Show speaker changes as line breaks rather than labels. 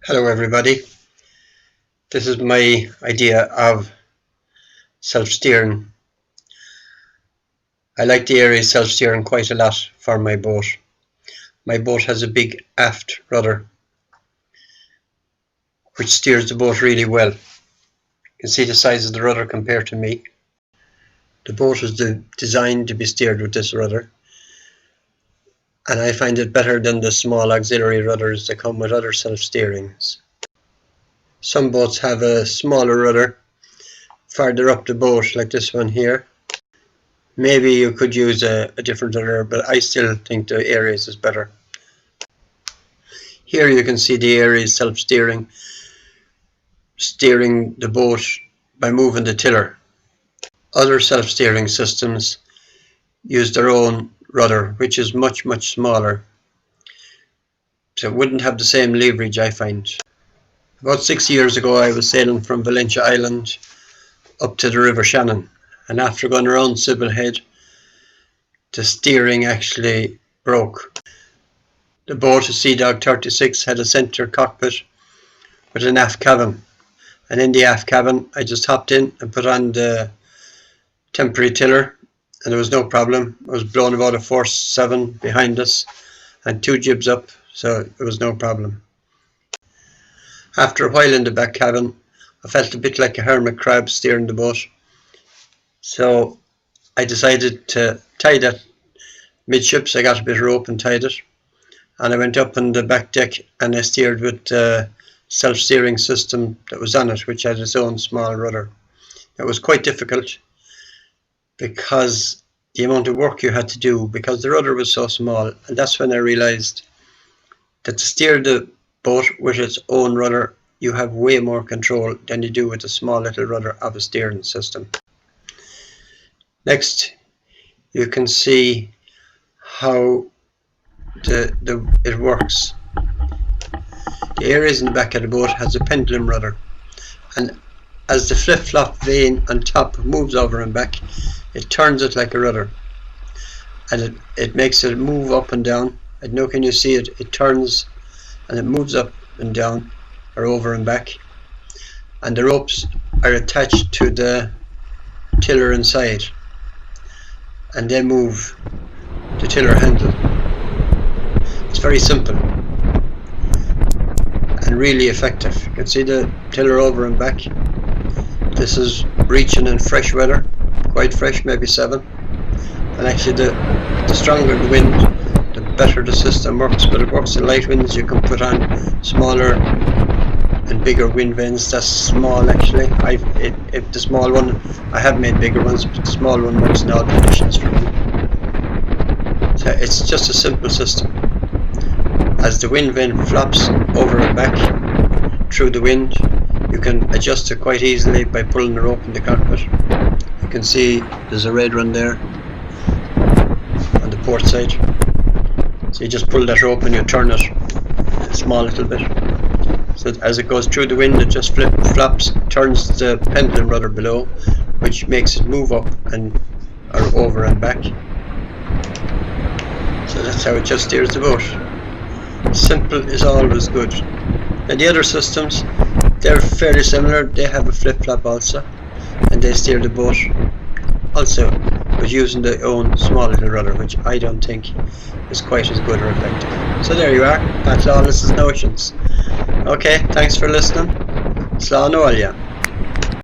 Hello everybody, this is my idea of self-steering. I like the ARIES self-steering quite a lot for my boat. My boat has a big aft rudder which steers the boat really well. You can see the size of the rudder compared to me. The boat is designed to be steered with this rudder, and I find it better than the small auxiliary rudders that come with other self-steerings. Some boats have a smaller rudder farther up the boat, like this one here. Maybe you could use a different rudder, but I still think the ARIES is better. Here you can see the ARIES self-steering, steering the boat by moving the tiller. Other self-steering systems use their own rudder, which is much smaller, so it wouldn't have the same leverage, I find. About 6 years ago I was sailing from Valentia Island up to the River Shannon, and after going around Sybil Head, the steering actually broke. The boat, a Sea Dog 36, had a centre cockpit with an aft cabin, and in the aft cabin I just hopped in and put on the temporary tiller, and there was no problem. I was blowing about a force 7 behind us and 2 jibs up, so it was no problem. After a while in the back cabin, I felt a bit like a hermit crab steering the boat, so I decided to tie that midships. I got a bit of rope and tied it, and I went up on the back deck and I steered with the self-steering system that was on it, which had its own small rudder. It was quite difficult because the amount of work you had to do, because the rudder was so small, and that's when I realized that to steer the boat with its own rudder, you have way more control than you do with a small little rudder of a steering system. Next, you can see how it works. The ARIES in the back of the boat has a pendulum rudder, and as the flip-flop vane on top moves over and back, it turns it like a rudder, and it makes it move up and down. And now can you see it? It turns and it moves up and down or over and back, and the ropes are attached to the tiller inside, and they move the tiller handle. It's very simple and really effective. You can see the tiller over and back. This is reaching in fresh weather, quite fresh, maybe 7, and actually the stronger the wind, the better the system works. But it works in light winds. You can put on smaller and bigger wind vanes. That's small actually. If the small one, I have made bigger ones, but the small one works in all conditions for me. So it's just a simple system. As the wind vane flops over and back through the wind, you can adjust it quite easily by pulling the rope in the cockpit. You can see there's a red one there on the port side. So you just pull that rope and you turn it a small little bit. So as it goes through the wind, it just flops, turns the pendulum rudder below, which makes it move up and or over and back. So that's how it just steers the boat. Simple is always good. And the other systems, they're fairly similar. They have a flip-flop also, and they steer the boat also, but using their own small little rudder, which I don't think is quite as good or effective. So there you are, that's Lawless's notions. Okay, thanks for listening. Slán Óilíoch.